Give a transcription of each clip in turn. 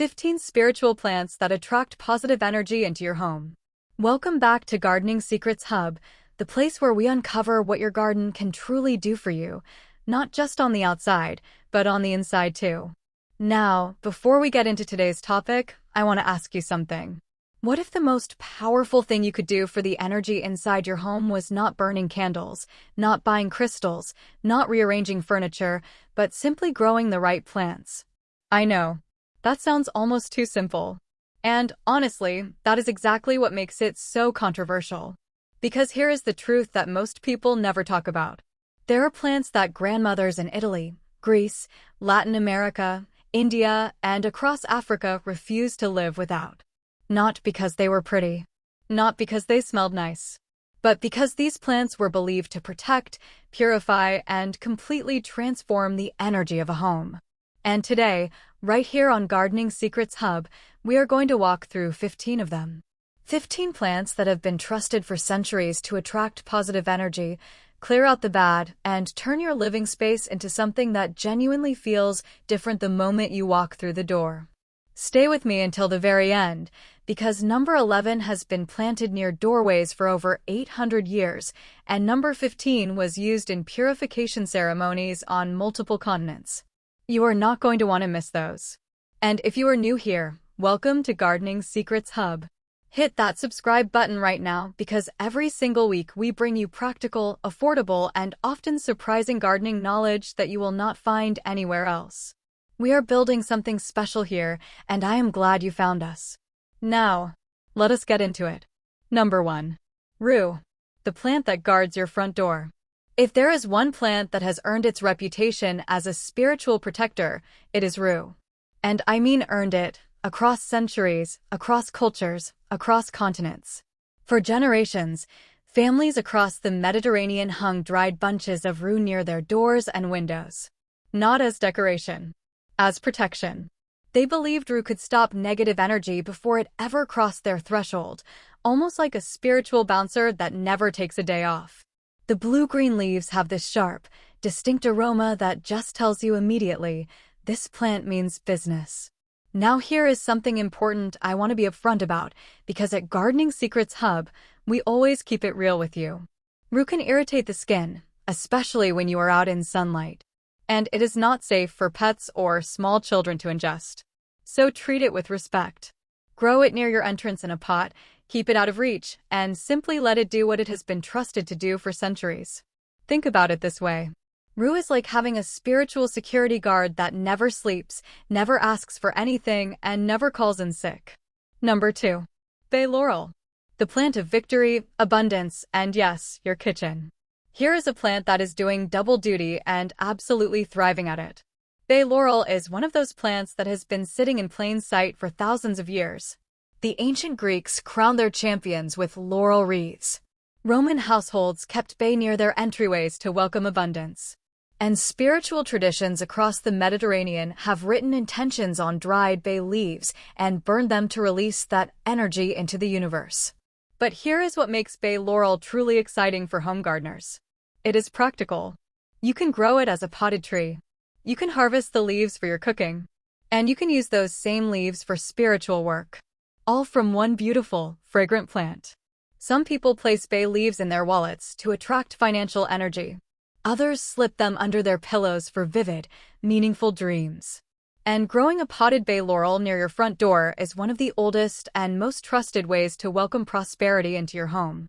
15 spiritual plants that attract positive energy into your home. Welcome back to Gardening Secrets Hub, the place where we uncover what your garden can truly do for you, not just on the outside, but on the inside too. Now, before we get into today's topic, I want to ask you something. What if the most powerful thing you could do for the energy inside your home was not burning candles, not buying crystals, not rearranging furniture, but simply growing the right plants? I know, that sounds almost too simple. And honestly, that is exactly what makes it so controversial. Because here is the truth that most people never talk about. There are plants that grandmothers in Italy, Greece, Latin America, India, and across Africa refused to live without. Not because they were pretty, not because they smelled nice, but because these plants were believed to protect, purify, and completely transform the energy of a home. And today, right here on Gardening Secrets Hub, we are going to walk through 15 of them. 15 plants that have been trusted for centuries to attract positive energy, clear out the bad, and turn your living space into something that genuinely feels different the moment you walk through the door. Stay with me until the very end, because number 11 has been planted near doorways for over 800 years, and number 15 was used in purification ceremonies on multiple continents. You are not going to want to miss those. And if you are new here, welcome to Gardening Secrets Hub. Hit that subscribe button right now because every single week we bring you practical, affordable, and often surprising gardening knowledge that you will not find anywhere else. We are building something special here, and I am glad you found us. Now, let us get into it. Number 1. Rue, the plant that guards your front door. If there is one plant that has earned its reputation as a spiritual protector, it is rue. And I mean earned it, across centuries, across cultures, across continents. For generations, families across the Mediterranean hung dried bunches of rue near their doors and windows. Not as decoration, as protection. They believed rue could stop negative energy before it ever crossed their threshold, almost like a spiritual bouncer that never takes a day off. The blue-green leaves have this sharp, distinct aroma that just tells you immediately, this plant means business. Now here is something important I want to be upfront about, because at Gardening Secrets Hub, we always keep it real with you. Rue can irritate the skin, especially when you are out in sunlight. And it is not safe for pets or small children to ingest. So treat it with respect. Grow it near your entrance in a pot, keep it out of reach, and simply let it do what it has been trusted to do for centuries. Think about it this way. Rue is like having a spiritual security guard that never sleeps, never asks for anything, and never calls in sick. Number 2. Bay Laurel, the plant of victory, abundance, and yes, your kitchen. Here is a plant that is doing double duty and absolutely thriving at it. Bay laurel is one of those plants that has been sitting in plain sight for thousands of years. The ancient Greeks crowned their champions with laurel wreaths. Roman households kept bay near their entryways to welcome abundance. And spiritual traditions across the Mediterranean have written intentions on dried bay leaves and burned them to release that energy into the universe. But here is what makes bay laurel truly exciting for home gardeners. It is practical. You can grow it as a potted tree. You can harvest the leaves for your cooking. And you can use those same leaves for spiritual work. All from one beautiful, fragrant plant. Some people place bay leaves in their wallets to attract financial energy. Others slip them under their pillows for vivid, meaningful dreams. And growing a potted bay laurel near your front door is one of the oldest and most trusted ways to welcome prosperity into your home.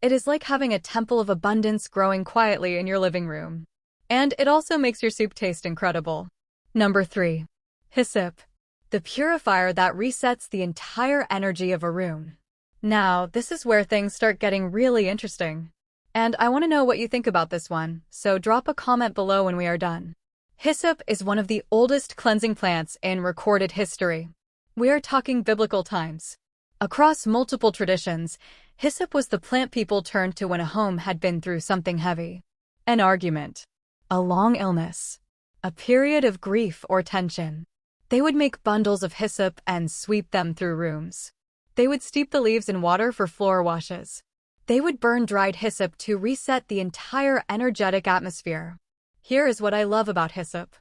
It is like having a temple of abundance growing quietly in your living room. And it also makes your soup taste incredible. Number 3. Hyssop, the purifier that resets the entire energy of a room. Now, this is where things start getting really interesting. And I want to know what you think about this one, so drop a comment below when we are done. Hyssop is one of the oldest cleansing plants in recorded history. We are talking biblical times. Across multiple traditions, hyssop was the plant people turned to when a home had been through something heavy. An argument, a long illness, a period of grief or tension. They would make bundles of hyssop and sweep them through rooms. They would steep the leaves in water for floor washes. They would burn dried hyssop to reset the entire energetic atmosphere. Here is what I love about hyssop.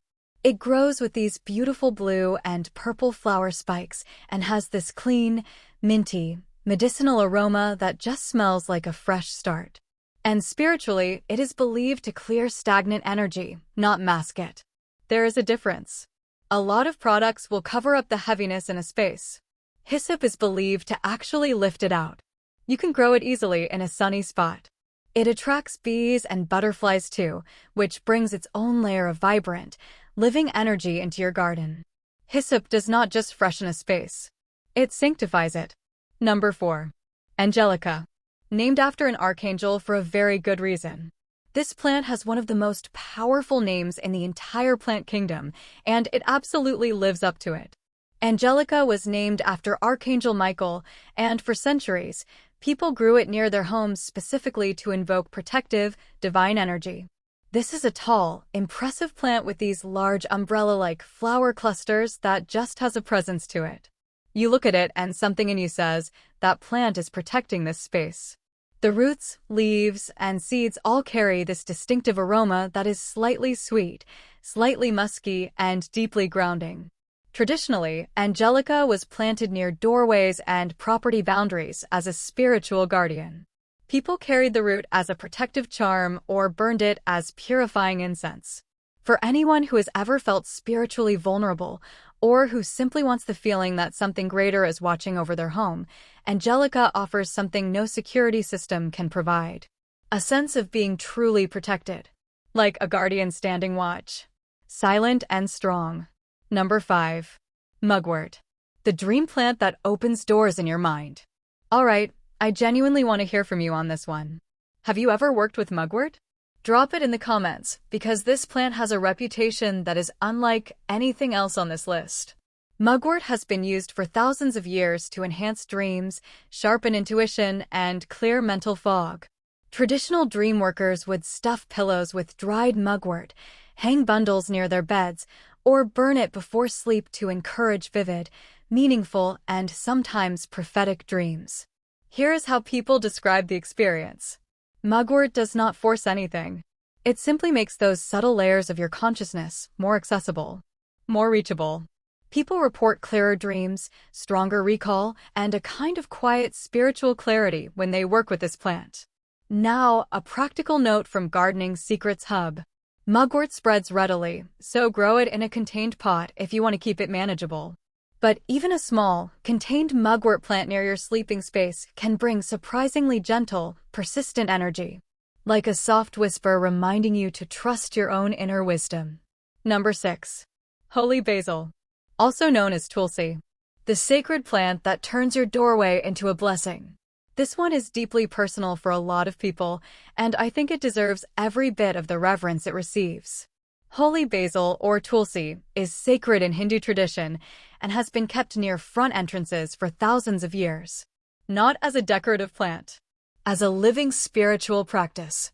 It grows with these beautiful blue and purple flower spikes and has this clean, minty, medicinal aroma that just smells like a fresh start. And spiritually, it is believed to clear stagnant energy, not mask it. There is a difference. A lot of products will cover up the heaviness in a space. Hyssop is believed to actually lift it out. You can grow it easily in a sunny spot. It attracts bees and butterflies too, which brings its own layer of vibrant, living energy into your garden. Hyssop does not just freshen a space. It sanctifies it. Number 4. Angelica. Named after an archangel for a very good reason. This plant has one of the most powerful names in the entire plant kingdom, and it absolutely lives up to it. Angelica was named after Archangel Michael, and for centuries, people grew it near their homes specifically to invoke protective, divine energy. This is a tall, impressive plant with these large umbrella-like flower clusters that just has a presence to it. You look at it and something in you says, that plant is protecting this space. The roots, leaves, and seeds all carry this distinctive aroma that is slightly sweet, slightly musky, and deeply grounding. Traditionally, Angelica was planted near doorways and property boundaries as a spiritual guardian. People carried the root as a protective charm or burned it as purifying incense. For anyone who has ever felt spiritually vulnerable or who simply wants the feeling that something greater is watching over their home, Angelica offers something no security system can provide. A sense of being truly protected. Like a guardian standing watch. Silent and strong. Number 5. Mugwort. The dream plant that opens doors in your mind. Alright, I genuinely want to hear from you on this one. Have you ever worked with mugwort? Drop it in the comments, because this plant has a reputation that is unlike anything else on this list. Mugwort has been used for thousands of years to enhance dreams, sharpen intuition, and clear mental fog. Traditional dream workers would stuff pillows with dried mugwort, hang bundles near their beds, or burn it before sleep to encourage vivid, meaningful, and sometimes prophetic dreams. Here is how people describe the experience. Mugwort does not force anything. It simply makes those subtle layers of your consciousness more accessible, more reachable. People report clearer dreams, stronger recall, and a kind of quiet spiritual clarity when they work with this plant. Now, a practical note from Gardening Secrets Hub. Mugwort spreads readily, so grow it in a contained pot if you want to keep it manageable. But even a small, contained mugwort plant near your sleeping space can bring surprisingly gentle, persistent energy. Like a soft whisper reminding you to trust your own inner wisdom. Number 6. Holy Basil. Also known as Tulsi. The sacred plant that turns your doorway into a blessing. This one is deeply personal for a lot of people, and I think it deserves every bit of the reverence it receives. Holy basil, or Tulsi, is sacred in Hindu tradition and has been kept near front entrances for thousands of years. Not as a decorative plant, as a living spiritual practice.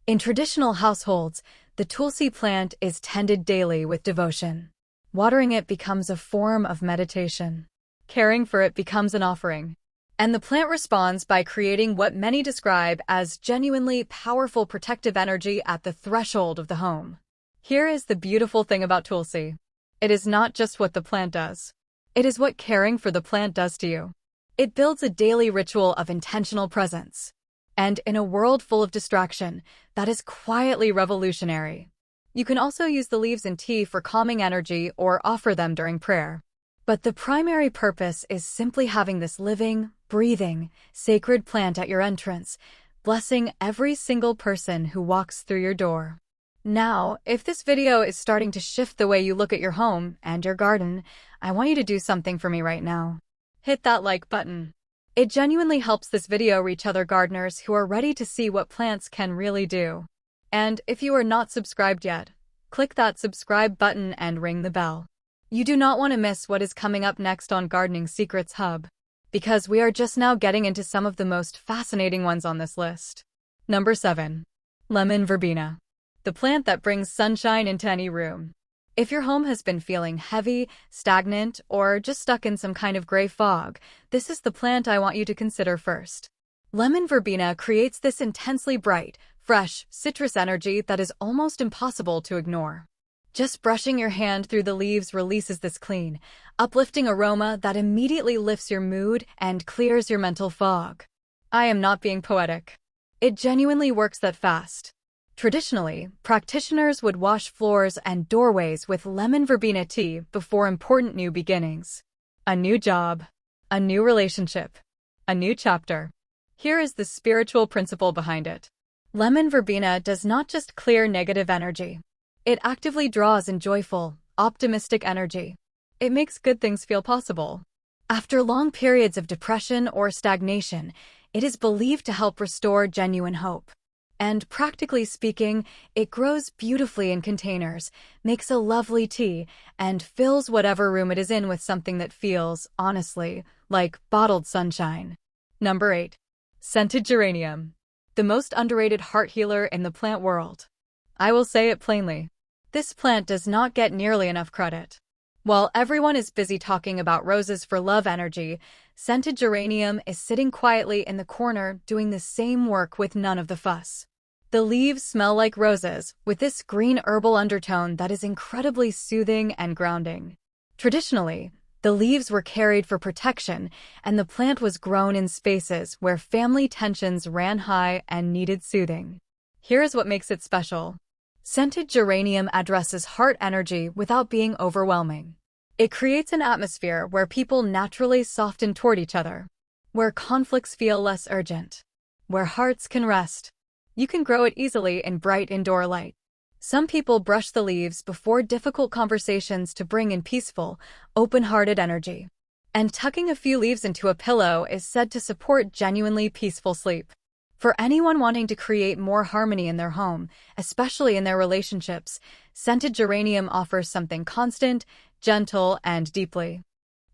In traditional households, the Tulsi plant is tended daily with devotion. Watering it becomes a form of meditation. Caring for it becomes an offering. And the plant responds by creating what many describe as genuinely powerful protective energy at the threshold of the home. Here is the beautiful thing about Tulsi. It is not just what the plant does. It is what caring for the plant does to you. It builds a daily ritual of intentional presence. And in a world full of distraction, that is quietly revolutionary. You can also use the leaves in tea for calming energy or offer them during prayer. But the primary purpose is simply having this living, breathing, sacred plant at your entrance, blessing every single person who walks through your door. Now, if this video is starting to shift the way you look at your home and your garden, I want you to do something for me right now. Hit that like button. It genuinely helps this video reach other gardeners who are ready to see what plants can really do. And if you are not subscribed yet, click that subscribe button and ring the bell. You do not want to miss what is coming up next on Gardening Secrets Hub, because we are just now getting into some of the most fascinating ones on this list. Number 7. Lemon verbena. The plant that brings sunshine into any room. If your home has been feeling heavy, stagnant, or just stuck in some kind of gray fog, this is the plant I want you to consider first. Lemon verbena creates this intensely bright, fresh, citrus energy that is almost impossible to ignore. Just brushing your hand through the leaves releases this clean, uplifting aroma that immediately lifts your mood and clears your mental fog. I am not being poetic. It genuinely works that fast. Traditionally, practitioners would wash floors and doorways with lemon verbena tea before important new beginnings. A new job, a new relationship, a new chapter. Here is the spiritual principle behind it. Lemon verbena does not just clear negative energy. It actively draws in joyful, optimistic energy. It makes good things feel possible. After long periods of depression or stagnation, it is believed to help restore genuine hope. And practically speaking, it grows beautifully in containers, makes a lovely tea, and fills whatever room it is in with something that feels, honestly, like bottled sunshine. Number 8. Scented geranium. The most underrated heart healer in the plant world. I will say it plainly. This plant does not get nearly enough credit. While everyone is busy talking about roses for love energy, scented geranium is sitting quietly in the corner doing the same work with none of the fuss. The leaves smell like roses, with this green herbal undertone that is incredibly soothing and grounding. Traditionally, the leaves were carried for protection, and the plant was grown in spaces where family tensions ran high and needed soothing. Here is what makes it special. Scented geranium addresses heart energy without being overwhelming. It creates an atmosphere where people naturally soften toward each other, where conflicts feel less urgent, where hearts can rest. You can grow it easily in bright indoor light. Some people brush the leaves before difficult conversations to bring in peaceful, open-hearted energy. And tucking a few leaves into a pillow is said to support genuinely peaceful sleep. For anyone wanting to create more harmony in their home, especially in their relationships, scented geranium offers something constant, gentle, and deeply.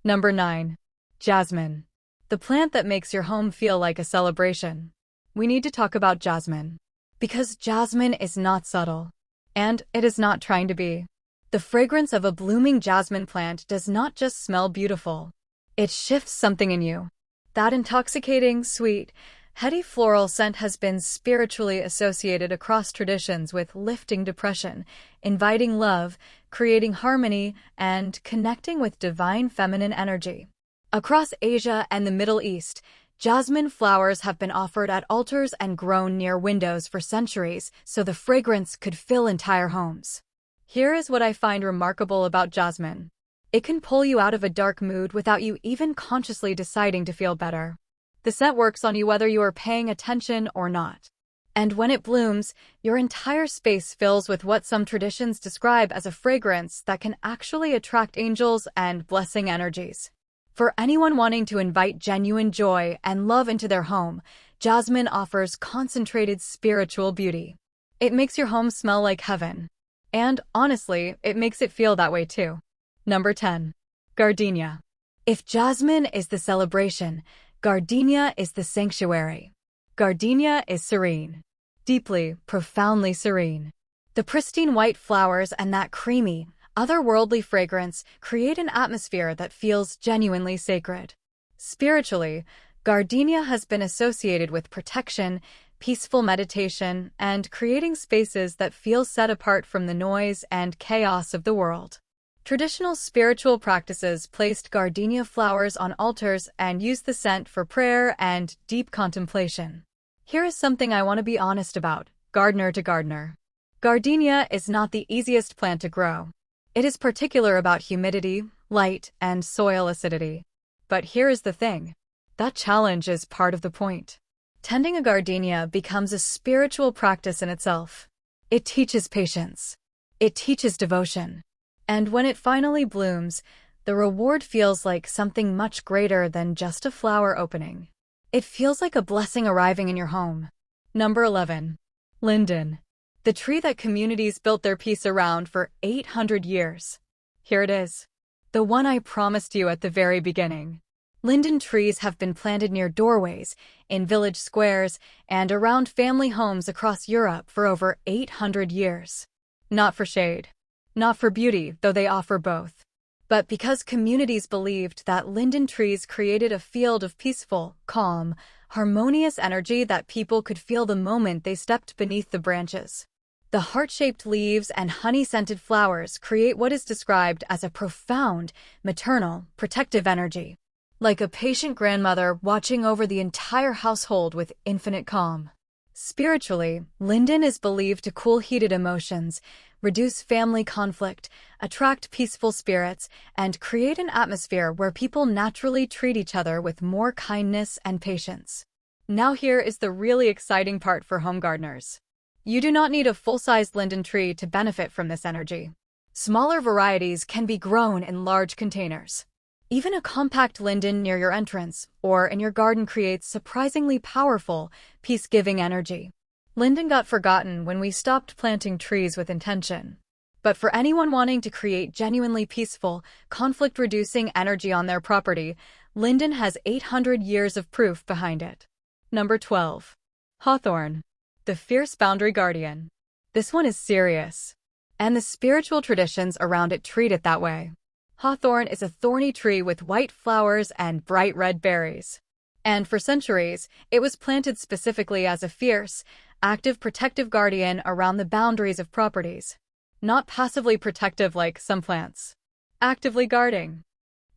Number 9. Jasmine. The plant that makes your home feel like a celebration. We need to talk about jasmine. Because jasmine is not subtle. And it is not trying to be. The fragrance of a blooming jasmine plant does not just smell beautiful. It shifts something in you. That intoxicating, sweet, heady floral scent has been spiritually associated across traditions with lifting depression, inviting love, creating harmony, and connecting with divine feminine energy. Across Asia and the Middle East, jasmine flowers have been offered at altars and grown near windows for centuries so the fragrance could fill entire homes. Here is what I find remarkable about jasmine. It can pull you out of a dark mood without you even consciously deciding to feel better. The scent works on you whether you are paying attention or not. And when it blooms, your entire space fills with what some traditions describe as a fragrance that can actually attract angels and blessing energies. For anyone wanting to invite genuine joy and love into their home, jasmine offers concentrated spiritual beauty. It makes your home smell like heaven. And, honestly, it makes it feel that way too. Number 10. Gardenia. If jasmine is the celebration, gardenia is the sanctuary. Gardenia is serene. Deeply, profoundly serene. The pristine white flowers and that creamy, otherworldly fragrance create an atmosphere that feels genuinely sacred. Spiritually, gardenia has been associated with protection, peaceful meditation, and creating spaces that feel set apart from the noise and chaos of the world. Traditional spiritual practices placed gardenia flowers on altars and used the scent for prayer and deep contemplation. Here is something I want to be honest about, gardener to gardener. Gardenia is not the easiest plant to grow. It is particular about humidity, light, and soil acidity. But here is the thing. That challenge is part of the point. Tending a gardenia becomes a spiritual practice in itself. It teaches patience. It teaches devotion. And when it finally blooms, the reward feels like something much greater than just a flower opening. It feels like a blessing arriving in your home. Number 11. Linden. The tree that communities built their peace around for 800 years. Here it is. The one I promised you at the very beginning. Linden trees have been planted near doorways, in village squares, and around family homes across Europe for over 800 years. Not for shade. Not for beauty, though they offer both. But because communities believed that linden trees created a field of peaceful, calm, harmonious energy that people could feel the moment they stepped beneath the branches. The heart-shaped leaves and honey-scented flowers create what is described as a profound, maternal, protective energy, like a patient grandmother watching over the entire household with infinite calm. Spiritually, Linden is believed to cool heated emotions, reduce family conflict, attract peaceful spirits, and create an atmosphere where people naturally treat each other with more kindness and patience. Now here is the really exciting part for home gardeners. You do not need a full-sized linden tree to benefit from this energy. Smaller varieties can be grown in large containers. Even a compact linden near your entrance or in your garden creates surprisingly powerful, peace-giving energy. Linden got forgotten when we stopped planting trees with intention. But for anyone wanting to create genuinely peaceful, conflict-reducing energy on their property, linden has 800 years of proof behind it. Number 12. Hawthorn, the fierce boundary guardian. This one is serious, and the spiritual traditions around it treat it that way. Hawthorn is a thorny tree with white flowers and bright red berries. And for centuries, it was planted specifically as a fierce, active protective guardian around the boundaries of properties. Not passively protective like some plants. Actively guarding.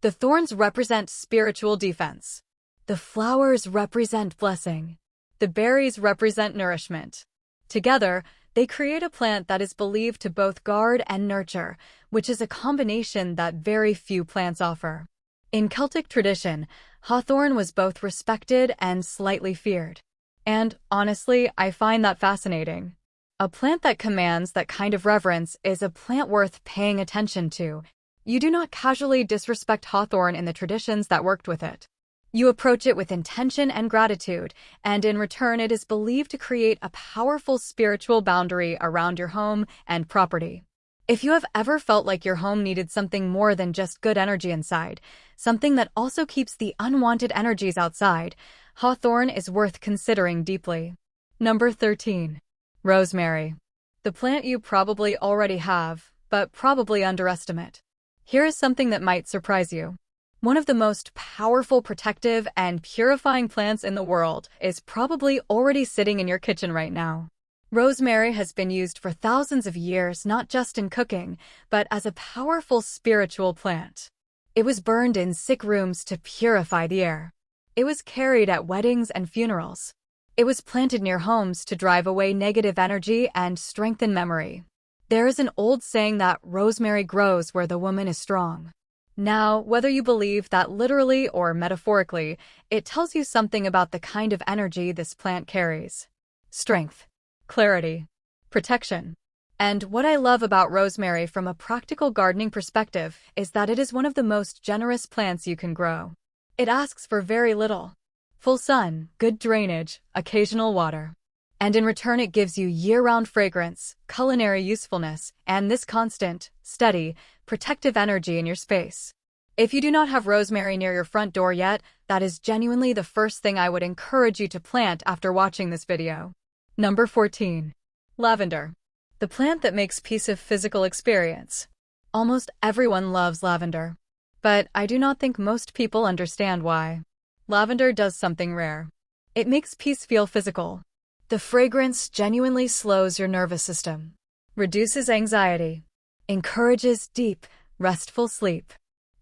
The thorns represent spiritual defense. The flowers represent blessing. The berries represent nourishment. Together, they create a plant that is believed to both guard and nurture, which is a combination that very few plants offer. In Celtic tradition, hawthorn was both respected and slightly feared. And, honestly, I find that fascinating. A plant that commands that kind of reverence is a plant worth paying attention to. You do not casually disrespect hawthorn in the traditions that worked with it. You approach it with intention and gratitude, and in return it is believed to create a powerful spiritual boundary around your home and property. If you have ever felt like your home needed something more than just good energy inside, something that also keeps the unwanted energies outside, hawthorn is worth considering deeply. Number 13. Rosemary. The plant you probably already have, but probably underestimate. Here is something that might surprise you. One of the most powerful protective and purifying plants in the world is probably already sitting in your kitchen right now. Rosemary has been used for thousands of years not just in cooking, but as a powerful spiritual plant. It was burned in sick rooms to purify the air. It was carried at weddings and funerals. It was planted near homes to drive away negative energy and strengthen memory. There is an old saying that rosemary grows where the woman is strong. Now, whether you believe that literally or metaphorically, it tells you something about the kind of energy this plant carries. Strength, clarity, protection. And what I love about rosemary from a practical gardening perspective is that it is one of the most generous plants you can grow. It asks for very little. Full sun, good drainage, occasional water. And in return it gives you year-round fragrance, culinary usefulness, and this constant, steady, protective energy in your space. If you do not have rosemary near your front door yet, that is genuinely the first thing I would encourage you to plant after watching this video. Number 14. Lavender. The plant that makes peace a physical experience. Almost everyone loves lavender. But I do not think most people understand why. Lavender does something rare. It makes peace feel physical. The fragrance genuinely slows your nervous system, reduces anxiety, encourages deep, restful sleep.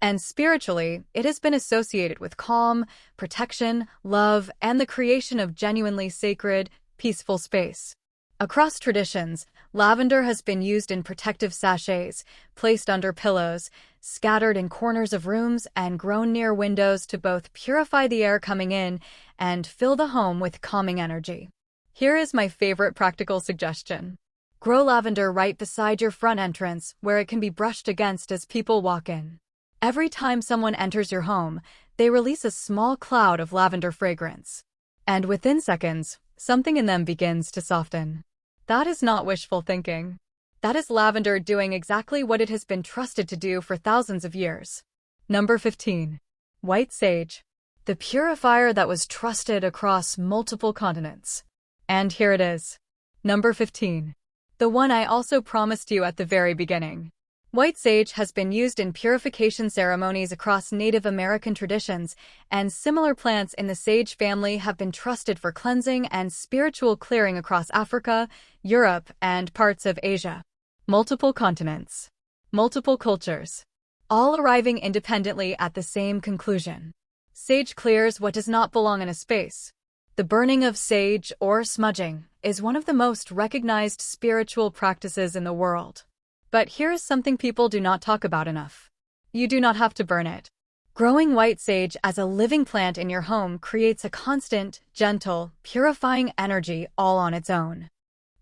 And spiritually, it has been associated with calm, protection, love, and the creation of genuinely sacred, peaceful space. Across traditions, lavender has been used in protective sachets, placed under pillows, scattered in corners of rooms, and grown near windows to both purify the air coming in and fill the home with calming energy. Here is my favorite practical suggestion. Grow lavender right beside your front entrance where it can be brushed against as people walk in. Every time someone enters your home, they release a small cloud of lavender fragrance. And within seconds, something in them begins to soften. That is not wishful thinking. That is lavender doing exactly what it has been trusted to do for thousands of years. Number 15. White sage. The purifier that was trusted across multiple continents. And here it is. Number 15. The one I also promised you at the very beginning. White sage has been used in purification ceremonies across Native American traditions, and similar plants in the sage family have been trusted for cleansing and spiritual clearing across Africa, Europe, and parts of Asia. Multiple continents. Multiple cultures. All arriving independently at the same conclusion. Sage clears what does not belong in a space. The burning of sage, or smudging, is one of the most recognized spiritual practices in the world. But here is something people do not talk about enough. You do not have to burn it. Growing white sage as a living plant in your home creates a constant, gentle, purifying energy all on its own.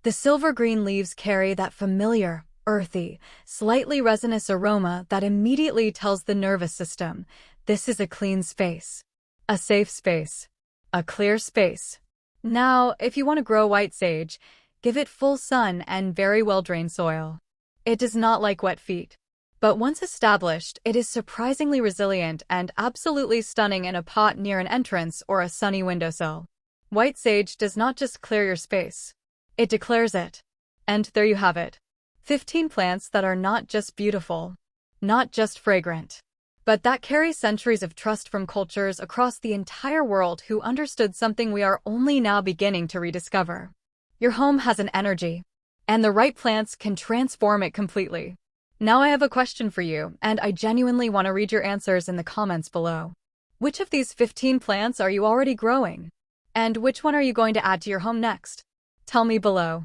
The silver-green leaves carry that familiar, earthy, slightly resinous aroma that immediately tells the nervous system, this is a clean space, a safe space, a clear space. Now, if you want to grow white sage, give it full sun and very well-drained soil. It does not like wet feet. But once established, it is surprisingly resilient and absolutely stunning in a pot near an entrance or a sunny windowsill. White sage does not just clear your space. It declares it. And there you have it. 15 plants that are not just beautiful, not just fragrant, but that carry centuries of trust from cultures across the entire world who understood something we are only now beginning to rediscover. Your home has an energy, and the right plants can transform it completely. Now I have a question for you, and I genuinely want to read your answers in the comments below. Which of these 15 plants are you already growing? And which one are you going to add to your home next? Tell me below.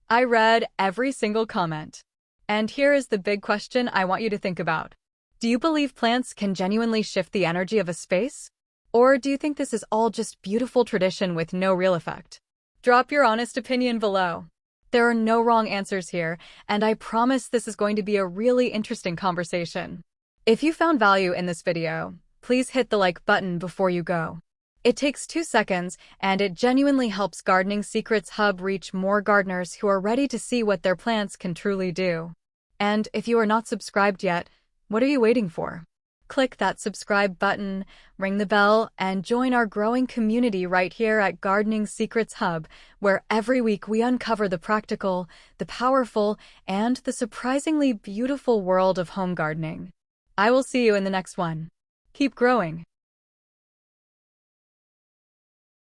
I read every single comment. And here is the big question I want you to think about. Do you believe plants can genuinely shift the energy of a space? Or do you think this is all just beautiful tradition with no real effect? Drop your honest opinion below. There are no wrong answers here, and I promise this is going to be a really interesting conversation. If you found value in this video, please hit the like button before you go. It takes 2 seconds, and it genuinely helps Gardening Secrets Hub reach more gardeners who are ready to see what their plants can truly do. And if you are not subscribed yet, what are you waiting for? Click that subscribe button, ring the bell, and join our growing community right here at Gardening Secrets Hub, where every week we uncover the practical, the powerful, and the surprisingly beautiful world of home gardening. I will see you in the next one. Keep growing.